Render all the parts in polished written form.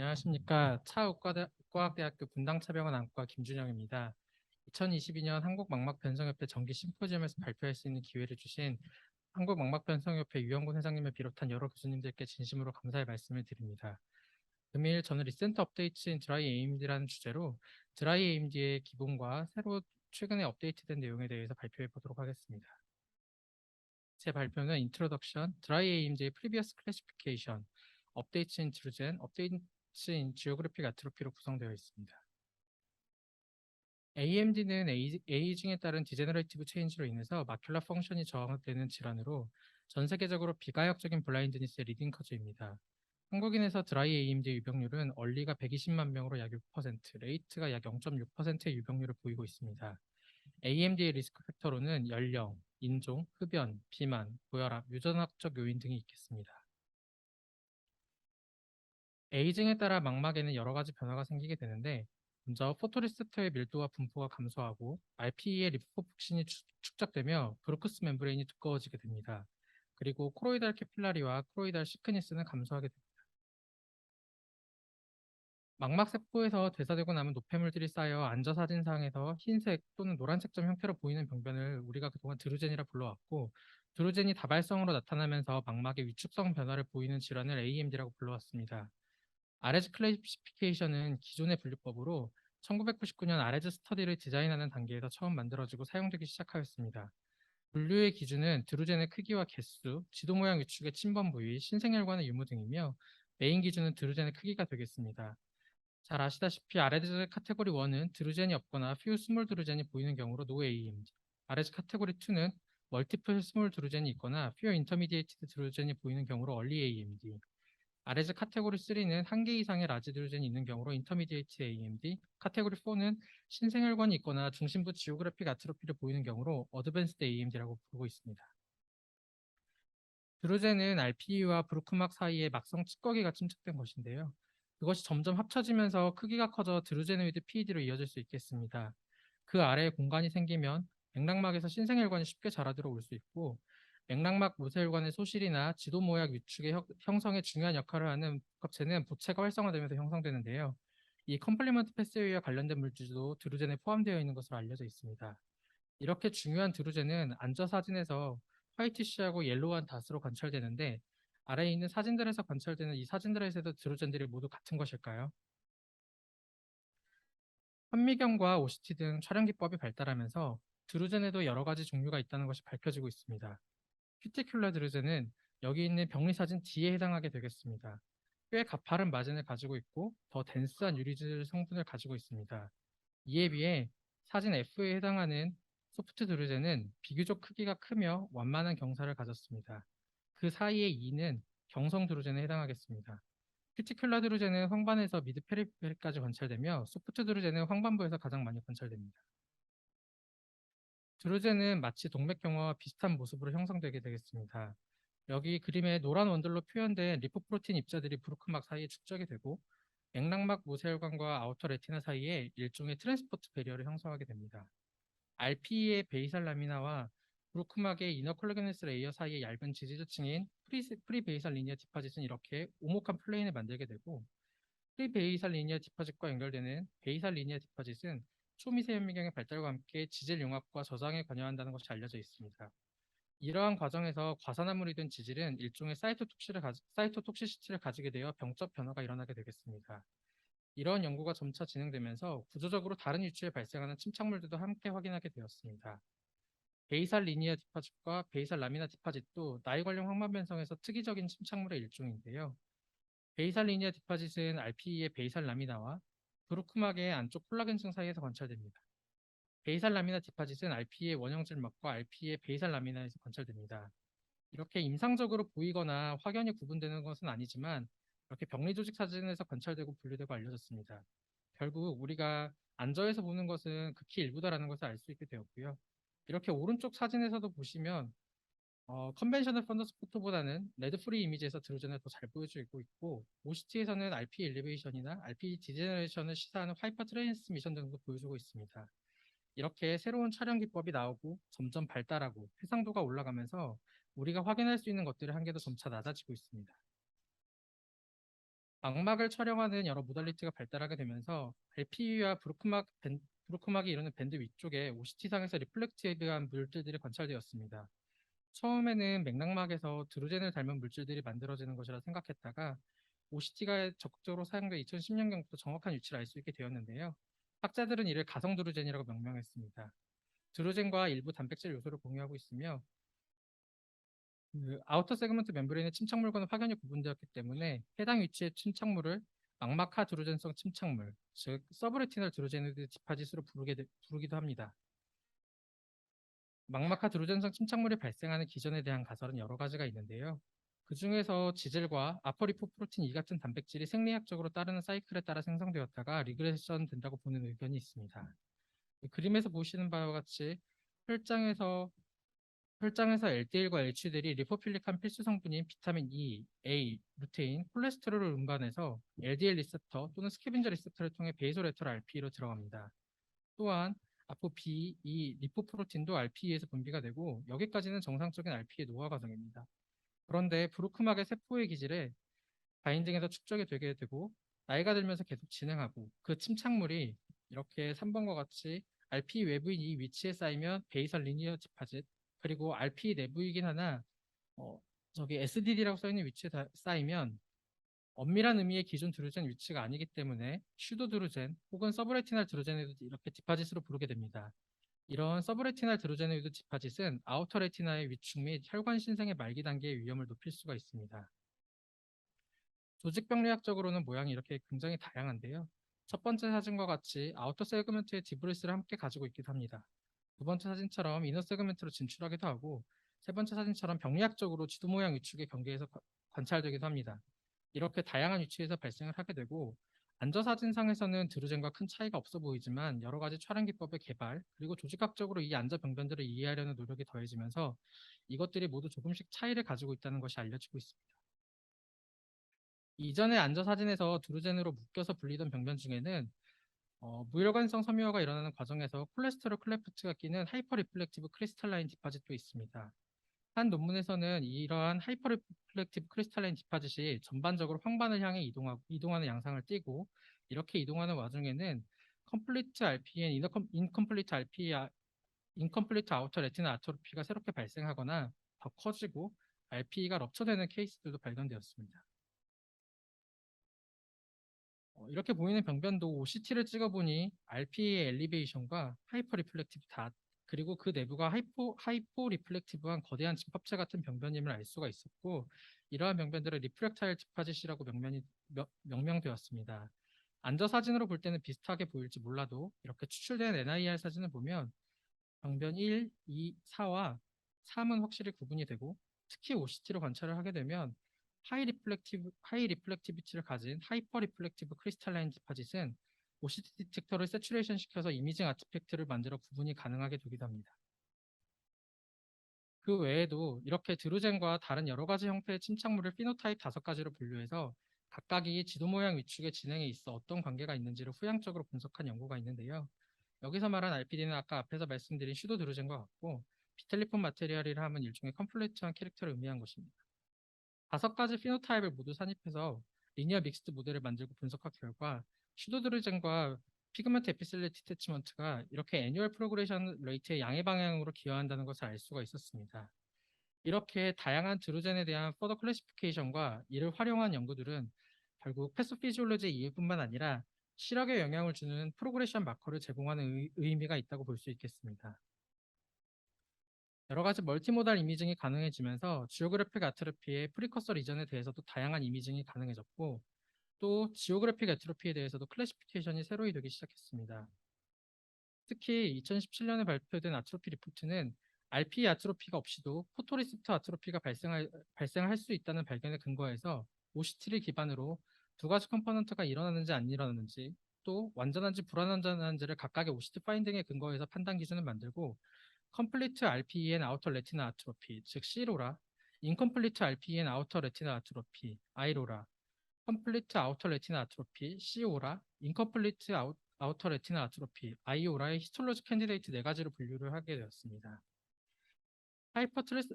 안녕하십니까. 차의과학대학교 분당차병원 안과 김준영입니다. 2022년 한국망막변성협회 정기 심포지엄에서 발표할 수 있는 기회를 주신 한국망막변성협회 유영곤 회장님을 비롯한 여러 교수님들께 진심으로 감사의 말씀을 드립니다. 금일 저는 리센트 업데이트인 드라이 AMD라는 주제로 드라이 AMD의 기본과 새로 최근에 업데이트된 내용에 대해서 발표해 보도록 하겠습니다. 제 발표는 Introduction, Dry AMD의 Previous Classification, Updates in Intrusion, Updates in Geographic Atrophy로 구성되어 있습니다. AMD는 에이징에 따른 디제너레이티브 체인지로 인해서 마큘라 펑션이 저하되는 질환으로 전 세계적으로 비가역적인 블라인드니스의 리딩 커즈입니다. 한국인에서 드라이 AMD 유병률은 얼리가 120만 명으로 약 6%, 레이트가 약 0.6%의 유병률을 보이고 있습니다. AMD의 리스크 팩터로는 연령, 인종, 흡연, 비만, 고혈압, 유전학적 요인 등이 있겠습니다. 에이징에 따라 망막에는 여러 가지 변화가 생기게 되는데, 먼저 포토리셉터의 밀도와 분포가 감소하고 RPE의 리포폭신이 축적되며 브루크스 멤브레인이 두꺼워지게 됩니다. 그리고 코로이달 캐필라리와 코로이달 시크니스는 감소하게 됩니다. 망막 세포에서 되사되고 남은 노폐물들이 쌓여 안저사진상에서 흰색 또는 노란색 점 형태로 보이는 병변을 우리가 그동안 드루젠이라 불러왔고, 드루젠이 다발성으로 나타나면서 망막의 위축성 변화를 보이는 질환을 AMD라고 불러왔습니다. 아레즈 클래시피케이션은 기존의 분류법으로 1999년 아레즈 스터디를 디자인하는 단계에서 처음 만들어지고 사용되기 시작하였습니다. 분류의 기준은 드루젠의 크기와 개수, 지도 모양 위축의 침범 부위, 신생혈관의 유무 등이며, 메인 기준은 드루젠의 크기가 되겠습니다. 잘 아시다시피 아레즈 카테고리 1은 드루젠이 없거나 few 스몰 드루젠이 보이는 경우로 no AMD, 아레즈 카테고리 2는 멀티플 스몰 드루젠이 있거나 few 인터미디에이티드 드루젠이 보이는 경우로 early AMD, 아레즈 카테고리 3는 한 개 이상의 라지 드루젠이 있는 경우로 인터미디에이트 AMD, 카테고리 4는 신생혈관이 있거나 중심부 지오그래픽 아트로피를 보이는 경우로 어드밴스드 AMD라고 부르고 있습니다. 드루젠은 RPE와 브루크막 사이에 막성 찌꺼기가 침착된 것인데요. 그것이 점점 합쳐지면서 크기가 커져 드루제노이드 PED로 이어질 수 있겠습니다. 그 아래에 공간이 생기면 맥락막에서 신생혈관이 쉽게 자라들어 올 수 있고, 맥락막 모세혈관의 소실이나 지도 모약 위축의 형성에 중요한 역할을 하는 복합체는 보체가 활성화되면서 형성되는데요. 이 컴플리먼트 패스웨이와 관련된 물질도 드루젠에 포함되어 있는 것으로 알려져 있습니다. 이렇게 중요한 드루젠은 안저 사진에서 화이티쉬하고 옐로우한 닷으로 관찰되는데, 아래에 있는 사진들에서 관찰되는 이 사진들에서도 드루젠들이 모두 같은 것일까요? 현미경과 OCT 등 촬영 기법이 발달하면서 드루젠에도 여러 가지 종류가 있다는 것이 밝혀지고 있습니다. 큐티큘러 드루젠은 여기 있는 병리 사진 D에 해당하게 되겠습니다. 꽤 가파른 마진을 가지고 있고 더 덴스한 유리질 성분을 가지고 있습니다. 이에 비해 사진 F에 해당하는 소프트 드루젠은 비교적 크기가 크며 완만한 경사를 가졌습니다. 그 사이의 E는 경성 드루젠에 해당하겠습니다. 큐티큘라 드루젠은 황반에서 미드 페리페리까지 관찰되며 소프트 드루젠은 황반부에서 가장 많이 관찰됩니다. 드루젠은 마치 동맥경화와 비슷한 모습으로 형성되게 되겠습니다. 여기 그림에 노란 원들로 표현된 리포프로틴 입자들이 브루크막 사이에 축적이 되고, 맥락막 모세혈관과 아우터 레티나 사이에 일종의 트랜스포트 배리어를 형성하게 됩니다. RPE의 베이살 라미나와 브루크막의 이너 콜라게네스 레이어 사이의 얇은 지지자층인 프리베이살 리니어 디파짓은 이렇게 오목한 플레인을 만들게 되고, 프리베이살 리니어 디파짓과 연결되는 베이살 리니어 디파짓은 초미세 현미경의 발달과 함께 지질 융합과 저장에 관여한다는 것이 알려져 있습니다. 이러한 과정에서 과산화물이 된 지질은 일종의 사이토톡시시티를 가지게 되어 병적 변화가 일어나게 되겠습니다. 이러한 연구가 점차 진행되면서 구조적으로 다른 위치에 발생하는 침착물들도 함께 확인하게 되었습니다. 베이살 리니어 디파짓과 베이살 라미나 디파짓도 나이 관련 황반 변성에서 특이적인 침착물의 일종인데요. 베이살 리니어 디파짓은 RPE의 베이살 라미나와 브루크막의 안쪽 콜라겐층 사이에서 관찰됩니다. 베이살 라미나 디파짓은 RPE의 원형질막과 RPE의 베이살 라미나에서 관찰됩니다. 이렇게 임상적으로 보이거나 확연히 구분되는 것은 아니지만 이렇게 병리 조직 사진에서 관찰되고 분류되고 알려졌습니다. 결국 우리가 안저에서 보는 것은 극히 일부다라는 것을 알 수 있게 되었고요. 이렇게 오른쪽 사진에서도 보시면 컨벤셔널 펀더스 포토보다는 레드 프리 이미지에서 드루젠을 더 잘 보여주고 있고, OCT에서는 RP 엘리베이션이나 RP 디제너레이션을 시사하는 하이퍼 트랜스미션 등도 보여주고 있습니다. 이렇게 새로운 촬영 기법이 나오고 점점 발달하고 해상도가 올라가면서 우리가 확인할 수 있는 것들의 한계도 점차 낮아지고 있습니다. 망막을 촬영하는 여러 모달리티가 발달하게 되면서 LPU와 브루크막이 이루는 밴드 위쪽에 OCT상에서 리플렉티브한 물질들이 관찰되었습니다. 처음에는 맥락막에서 드루젠을 닮은 물질들이 만들어지는 것이라 생각했다가 OCT가 적극적으로 사용돼 2010년경부터 정확한 위치를 알 수 있게 되었는데요. 학자들은 이를 가성 드루젠이라고 명명했습니다. 드루젠과 일부 단백질 요소를 공유하고 있으며 그 아우터 세그먼트 멤브레인의 침착물과는 확연히 구분되었기 때문에 해당 위치의 침착물을 망막하 드루젠성 침착물, 즉 서브레티널 드루제니드 디파짓으로 부르기도 합니다. 망막하 드루젠성 침착물이 발생하는 기전에 대한 가설은 여러 가지가 있는데요. 그 중에서 지질과 아포리포프로틴 E 같은 단백질이 생리학적으로 따르는 사이클에 따라 생성되었다가 리그레션 된다고 보는 의견이 있습니다. 그림에서 보시는 바와 같이 혈장에서 LDL과 LH들이 리포필릭한 필수 성분인 비타민 E, A, 루테인, 콜레스테롤을 운반해서 LDL 리셉터 또는 스캐벤저 리셉터를 통해 베이소레터럴 RPE로 들어갑니다. 또한 아포 B, E, 리포프로틴도 RPE에서 분비가 되고 여기까지는 정상적인 RPE 노화 과정입니다. 그런데 브루크막의 세포의 기질에 바인딩에서 축적이 되게 되고 나이가 들면서 계속 진행하고 그 침착물이 이렇게 3번과 같이 RPE 외부인 이 위치에 쌓이면 베이설 리니어 디파짓 그리고 RPE 내부이긴 하나 어, 저기 SDD라고 써있는 위치에 쌓이면 엄밀한 의미의 기존 드루젠 위치가 아니기 때문에 슈도 드루젠 혹은 서브레티날 드루젠에도 이렇게 디파짓으로 부르게 됩니다. 이런 서브레티날 드루제노이드 디파짓은 아우터 레티나의 위축 및 혈관 신생의 말기 단계의 위험을 높일 수가 있습니다. 조직병리학적으로는 모양이 이렇게 굉장히 다양한데요. 첫 번째 사진과 같이 아우터 세그먼트의 디브리스를 함께 가지고 있기도 합니다. 두 번째 사진처럼 이너 세그먼트로 진출하기도 하고 세 번째 사진처럼 병리학적으로 지도 모양 위축의 경계에서 관찰되기도 합니다. 이렇게 다양한 위치에서 발생을 하게 되고 안저 사진상에서는 드루젠과 큰 차이가 없어 보이지만 여러 가지 촬영 기법의 개발 그리고 조직학적으로 이 안저 병변들을 이해하려는 노력이 더해지면서 이것들이 모두 조금씩 차이를 가지고 있다는 것이 알려지고 있습니다. 이전의 안저 사진에서 드루젠으로 묶여서 분리된 병변 중에는 무혈관성 섬유화가 일어나는 과정에서 콜레스테롤 클레프트가 끼는 하이퍼 리플렉티브 크리스탈라인 디파짓도 있습니다. 한 논문에서는 이러한 하이퍼 리플렉티브 크리스탈라인 디파짓이 전반적으로 황반을 향해 이동하는 양상을 띠고 이렇게 이동하는 와중에는 컴플리트 RPN, 인컴플리트 RP, 인컴플리트 아우터 레티나 아토피가 새롭게 발생하거나 더 커지고 RPE가 럽처되는 케이스들도 발견되었습니다. 이렇게 보이는 병변도 OCT를 찍어보니 RP의 엘리베이션과 하이퍼 리플렉티브 닷 그리고 그 내부가 하이포 리플렉티브한 거대한 집합체 같은 병변임을 알 수가 있었고 이러한 병변들을 리프렉타일 디파짓이라고 명명되었습니다. 안저 사진으로 볼 때는 비슷하게 보일지 몰라도 이렇게 추출된 NIR 사진을 보면 병변 1, 2, 4와 3은 확실히 구분이 되고 특히 OCT로 관찰을 하게 되면 하이 리플렉티비티를 가진 하이퍼 리플렉티브 크리스탈라인 디파짓은 OCT 디텍터를 세츄레이션 시켜서 이미징 아티팩트를 만들어 구분이 가능하게 되기도 합니다. 그 외에도 이렇게 드루젠과 다른 여러 가지 형태의 침착물을 피노타입 5가지로 분류해서 각각이 지도 모양 위축의 진행에 있어 어떤 관계가 있는지를 후향적으로 분석한 연구가 있는데요. 여기서 말한 RPD는 아까 앞에서 말씀드린 슈도 드루젠과 같고 비텔리폼 마테리얼이라 하면 일종의 컴플리트한 캐릭터를 의미한 것입니다. 5가지 피노타입을 모두 산입해서 리니어 믹스드 모델을 만들고 분석한 결과 슈도드루젠과 피그먼트 에피셀리 디태치먼트가 이렇게 애뉴얼 프로그레션 레이트의 양의 방향으로 기여한다는 것을 알 수가 있었습니다. 이렇게 다양한 드루젠에 대한 퍼더 클래시피케이션과 이를 활용한 연구들은 결국 패소피지올로지 이해뿐만 아니라 시력에 영향을 주는 프로그레션 마커를 제공하는 의미가 있다고 볼 수 있겠습니다. 여러 가지 멀티모달 이미징이 가능해지면서 지오그래픽 아트로피의 프리커서 리전에 대해서도 다양한 이미징이 가능해졌고 또 지오그래픽 아트로피에 대해서도 클래시피케이션이 새로이 되기 시작했습니다. 특히 2017년에 발표된 아트로피 리포트는 RPE 아트로피가 없이도 포토리셉터 아트로피가 발생할 수 있다는 발견에 근거해서 OCT를 기반으로 두 가지 컴포넌트가 일어나는지 안 일어나는지 또 완전한지 불완전한지를 각각의 OCT 파인딩에 근거해서 판단 기준을 만들고 컴플리트 RPE 앤 아우터 레티나 아트로피 즉 C로라 인컴플리트 RPE 앤 아우터 레티나 아트로피 I로라 컴플리트 아우터 레티나 아트로피 CO라 인컴플리트 아우터 레티나 아트로피 IO라의 히스톨로지 캔디데이트 4가지로 분류를 하게 되었습니다.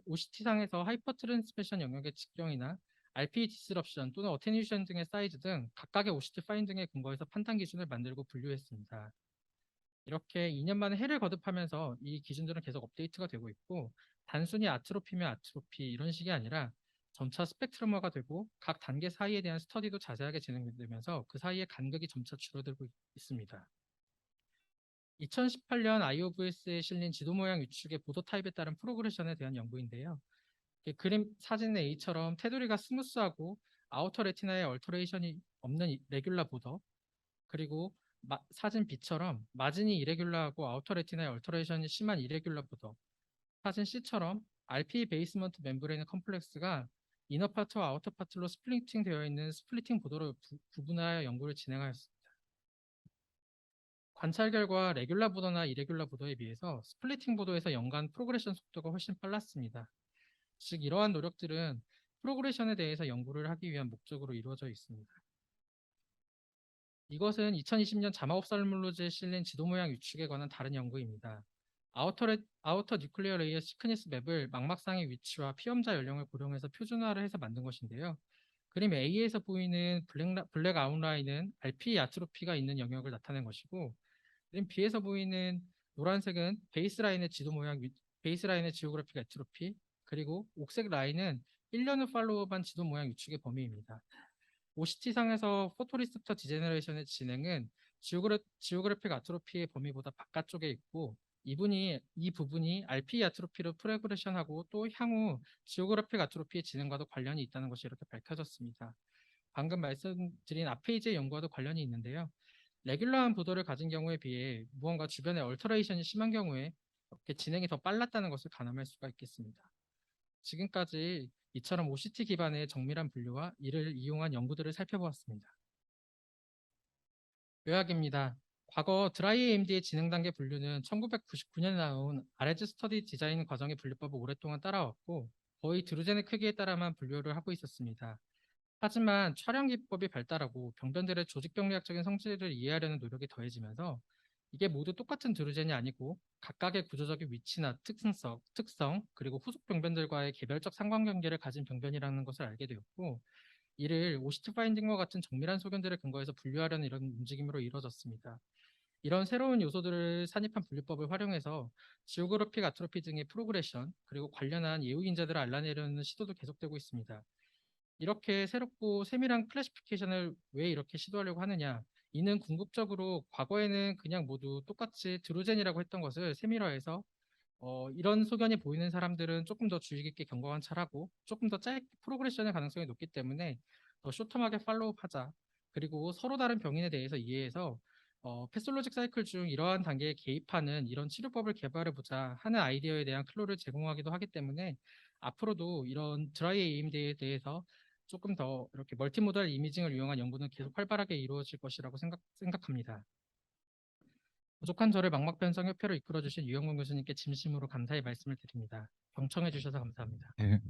OCT상에서 하이퍼 트랜스미션 영역의 직경이나 RPE 디스럽션 또는 어테뉴에이션 등의 사이즈 등 각각의 OCT 파인딩에 근거해서 판단 기준을 만들고 분류했습니다. 이렇게 2년 만에 해를 거듭하면서 이 기준들은 계속 업데이트가 되고 있고, 단순히 아트로피면 아트로피 이런 식이 아니라 점차 스펙트럼화가 되고 각 단계 사이에 대한 스터디도 자세하게 진행되면서 그 사이의 간극이 점차 줄어들고 있습니다. 2018년 IOVS에 실린 지도 모양 위축의 보도 타입에 따른 프로그레션에 대한 연구인데요. 그림 사진 A처럼 테두리가 스무스하고 아우터 레티나에 얼터레이션이 없는 레귤라 보더, 그리고 사진 B처럼 마진이 이레귤라하고 아우터 레티나에 얼터레이션이 심한 이레귤라 보더, 사진 C처럼 RPE 베이스먼트 멤브레인 컴플렉스가 이너 파트와 아우터 파트로 스플리팅 되어 있는 스플리팅 보도로 구분하여 연구를 진행하였습니다. 관찰 결과 레귤라 보도나 이레귤라 보도에 비해서 스플리팅 보도에서 연간 프로그레션 속도가 훨씬 빨랐습니다. 즉 이러한 노력들은 프로그레션에 대해서 연구를 하기 위한 목적으로 이루어져 있습니다. 이것은 2020년 자마 옵살몰로지에 실린 지도 모양 유축에 관한 다른 연구입니다. 아우터 뉴클리어 레이어 시크니스 맵을 망막상의 위치와 피험자 연령을 고려해서 표준화를 해서 만든 것인데요. 그림 A에서 보이는 블랙 아웃라인은 RPE 아트로피가 있는 영역을 나타낸 것이고, 그림 B에서 보이는 노란색은 베이스라인의 지오그래픽 아트로피, 그리고 옥색 라인은 1년 후 팔로우업한 지도 모양 유축의 범위입니다. OCT상에서 포토리셉터 디제너레이션의 진행은 지오그래픽 아트로피의 범위보다 바깥쪽에 있고, 이 부분이 RPE 아트로피로 프로그레션하고 또 향후 지오그래픽 아트로피의 진행과도 관련이 있다는 것이 이렇게 밝혀졌습니다. 방금 말씀드린 앞페이지의 연구와도 관련이 있는데요. 레귤러한 보도를 가진 경우에 비해 무언가 주변에 얼터레이션이 심한 경우에 이렇게 진행이 더 빨랐다는 것을 가늠할 수가 있겠습니다. 지금까지 이처럼 OCT 기반의 정밀한 분류와 이를 이용한 연구들을 살펴보았습니다. 요약입니다. 과거 드라이 AMD의 진행 단계 분류는 1999년에 나온 아레즈 스터디 디자인 과정의 분류법을 오랫동안 따라왔고, 거의 드루젠의 크기에 따라만 분류를 하고 있었습니다. 하지만 촬영 기법이 발달하고 병변들의 조직병리학적인 성질을 이해하려는 노력이 더해지면서 이게 모두 똑같은 드루젠이 아니고 각각의 구조적인 위치나 특성, 그리고 후속 병변들과의 개별적 상관관계를 가진 병변이라는 것을 알게 되었고, 이를 오시트 파인딩과 같은 정밀한 소견들을 근거해서 분류하려는 이런 움직임으로 이루어졌습니다. 이런 새로운 요소들을 산입한 분류법을 활용해서 지오그래픽 아트로피 등의 프로그레션, 그리고 관련한 예후 인자들을 알아내려는 시도도 계속되고 있습니다. 이렇게 새롭고 세밀한 클래시피케이션을 왜 이렇게 시도하려고 하느냐? 이는 궁극적으로 과거에는 그냥 모두 똑같이 드루젠이라고 했던 것을 세밀화해서 이런 소견이 보이는 사람들은 조금 더 주의 깊게 경과 관찰하고 조금 더 짧게 프로그레션의 가능성이 높기 때문에 더 쇼텀하게 팔로우하자. 그리고 서로 다른 병인에 대해서 이해해서 패솔로직 사이클 중 이러한 단계에 개입하는 이런 치료법을 개발해보자 하는 아이디어에 대한 클로를 제공하기도 하기 때문에 앞으로도 이런 드라이 AMD에 대해서 조금 더 이렇게 멀티모달 이미징을 이용한 연구는 계속 활발하게 이루어질 것이라고 생각합니다. 부족한 저를 망막변성협회로 이끌어주신 유영문 교수님께 진심으로 감사의 말씀을 드립니다. 경청해 주셔서 감사합니다. 네.